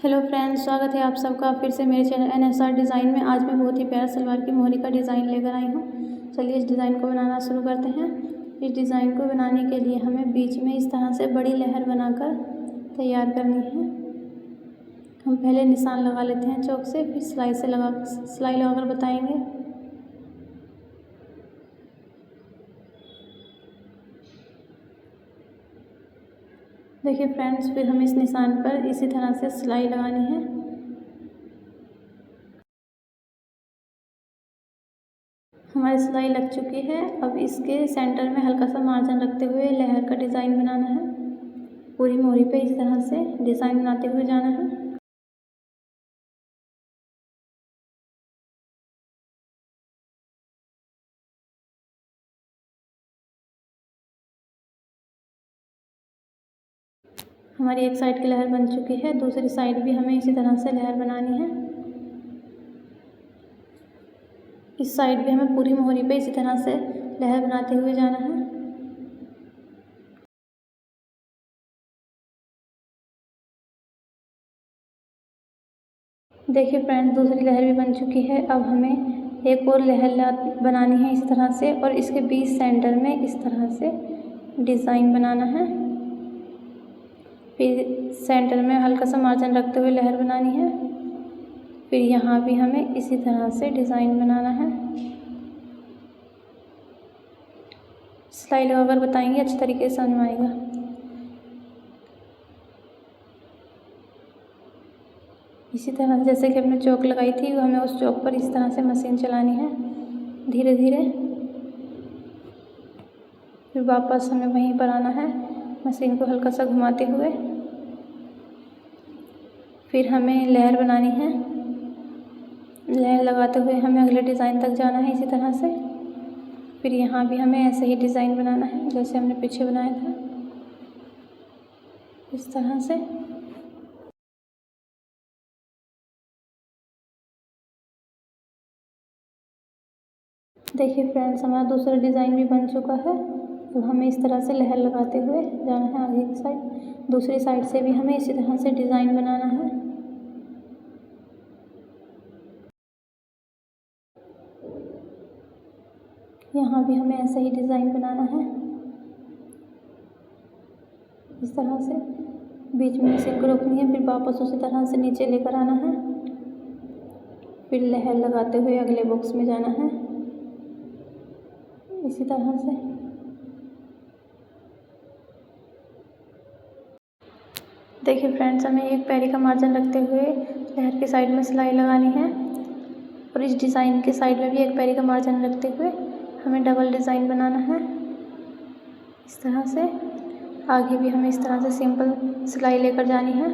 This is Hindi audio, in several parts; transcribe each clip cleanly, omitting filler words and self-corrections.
हेलो फ्रेंड्स, स्वागत है आप सबका फिर से मेरे चैनल NSR डिज़ाइन में। आज मैं बहुत ही प्यारा सलवार की मोहरी का डिज़ाइन लेकर आई हूँ। चलिए इस डिज़ाइन को बनाना शुरू करते हैं। इस डिज़ाइन को बनाने के लिए हमें बीच में इस तरह से बड़ी लहर बनाकर तैयार करनी है। हम पहले निशान लगा लेते हैं चौक से, फिर सिलाई लगाकर बताएंगे। देखिए फ्रेंड्स, फिर हमें इस निशान पर इसी तरह से सिलाई लगानी है। हमारी सिलाई लग चुकी है। अब इसके सेंटर में हल्का सा मार्जिन रखते हुए लहर का डिज़ाइन बनाना है। पूरी मोहरी पे इस तरह से डिज़ाइन बनाते हुए जाना है। हमारी एक साइड की लहर बन चुकी है, दूसरी साइड भी हमें इसी तरह से लहर बनानी है। इस साइड भी हमें पूरी मोहरी पे इसी तरह से लहर बनाते हुए जाना है। देखिए फ्रेंड्स, दूसरी लहर भी बन चुकी है। अब हमें एक और लहर बनानी है इस तरह से, और इसके बीच सेंटर में इस तरह से डिज़ाइन बनाना है। फिर सेंटर में हल्का सा मार्जिन रखते हुए लहर बनानी है। फिर यहाँ भी हमें इसी तरह से डिज़ाइन बनाना है। सिलाई लगाकर बताएंगे, अच्छी तरीके से समझ में आएगा। इसी तरह जैसे कि हमने चौक लगाई थी, हमें उस चौक पर इस तरह से मशीन चलानी है धीरे धीरे। फिर वापस हमें वहीं पर आना है, मशीन को हल्का सा घुमाते हुए। फिर हमें लहर बनानी है। लहर लगाते हुए हमें अगले डिज़ाइन तक जाना है इसी तरह से। फिर यहाँ भी हमें ऐसे ही डिज़ाइन बनाना है जैसे हमने पीछे बनाया था, इस तरह से। देखिए फ्रेंड्स, हमारा दूसरा डिज़ाइन भी बन चुका है। तो हमें इस तरह से लहर लगाते हुए जाना है आगे की साइड। दूसरी साइड से भी हमें इसी तरह से डिज़ाइन बनाना है। यहाँ भी हमें ऐसा ही डिज़ाइन बनाना है इस तरह से। बीच में मशीन को रोकनी है, फिर वापस उसी तरह से नीचे लेकर आना है। फिर लहर लगाते हुए अगले बॉक्स में जाना है इसी तरह से। देखिए फ्रेंड्स, हमें एक पैरी का मार्जिन रखते हुए लहर की साइड में सिलाई लगानी है, और इस डिज़ाइन के साइड में भी एक पैरी का मार्जिन रखते हुए हमें डबल डिज़ाइन बनाना है इस तरह से। आगे भी हमें इस तरह से सिंपल सिलाई लेकर जानी है,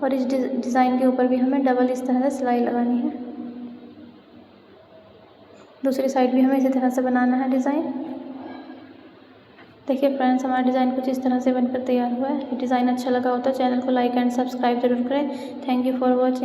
और इस डिज़ाइन के ऊपर भी हमें डबल इस तरह से सिलाई लगानी है। दूसरी साइड भी हमें इसी तरह से बनाना है डिज़ाइन। देखिए फ्रेंड्स, हमारा डिज़ाइन कुछ इस तरह से बनकर तैयार हुआ है। डिज़ाइन अच्छा लगा हो तो चैनल को लाइक एंड सब्सक्राइब जरूर करें। Thank you for watching.